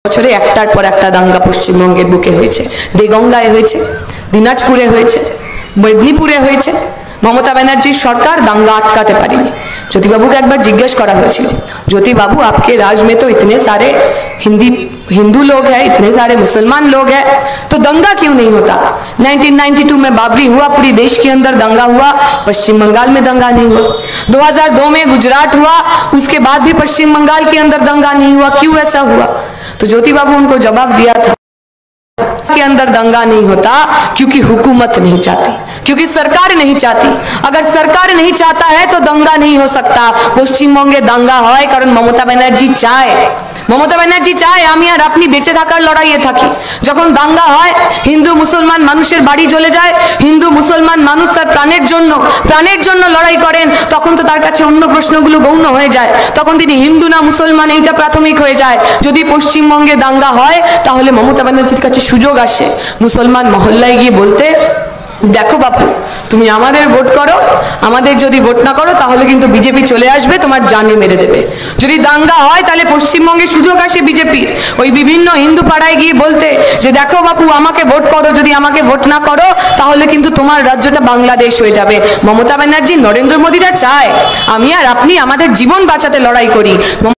বছরে একটার পর একটা দাঙ্গা পশ্চিমবঙ্গের বুকে হয়েছে। দেগঙ্গায় হয়েছে, দিনাজপুরে হয়েছে, মেদিনীপুরে হয়েছে। মমতা ব্যানার্জির সরকার দাঙ্গা আটকাতে পারেনি। ज्योतिबाबू को एक बार जिज्ञेस करा हुआ ছিল, ज्योतिबाबू आपके राज में तो इतने सारे हिंदू लोग हैं, इतने सारे मुसलमान लोग हैं, तो दंगा क्यों नहीं होता? 1992 में बाबरी हुआ, पूरी देश के अंदर दंगा हुआ, पश्चिम बंगाल में दंगा नहीं हुआ। 2002 में गुजरात हुआ, उसके बाद भी पश्चिम बंगाल के अंदर दंगा नहीं हुआ। क्यों ऐसा हुआ? तो ज्योतिबाबू उनको जवाब दिया था के अंदर दंगा नहीं होता क्योंकि हुकूमत नहीं चाहती, क्योंकि सरकार नहीं चाहती। अगर सरकार नहीं चाहता है तो दंगा नहीं हो सकता। পশ্চিমবঙ্গে দাঙ্গা হয় কারণ মমতা ব্যানার্জি চায়। মমতা ব্যানার্জি চায় আমি আর আপনি বেঁচে থাকার লড়াইয়ে থাকি। যখন দাঙ্গা হয়, হিন্দু মুসলমান মানুষের বাড়ি জ্বলে যায়, হিন্দু মুসলমান মানুষ তার প্রাণের জন্য লড়াই করেন, তখন তো তার কাছে অন্য প্রশ্নগুলো গৌণ হয়ে যায়। তখন তিনি হিন্দু না মুসলমান এইটা প্রাথমিক হয়ে যায়। যদি পশ্চিমবঙ্গে দাঙ্গা হয় তাহলে মমতা ব্যানার্জির কাছে সুযোগ আসে মুসলমান মহল্লায় গিয়ে বলতে, দেখো বাপু তুমি আমাদের ভোট করো, আমাদের যদি ভোট না করো তাহলে কিন্তু বিজেপি চলে আসবে, তোমার জানে মেরে দেবে। যদি দাঙ্গা হয় তাহলে পশ্চিমবঙ্গে সুযোগ আসে বিজেপির ওই বিভিন্ন হিন্দু পাড়ায় গিয়ে বলতে যে দেখো বাপু আমাকে ভোট করো, যদি আমাকে ভোট না করো তাহলে কিন্তু তোমার রাজ্যটা বাংলাদেশ হয়ে যাবে। মমতা ব্যানার্জি নরেন্দ্র মোদীরা চায় আমি আর আপনি আমাদের জীবন বাঁচাতে লড়াই করি।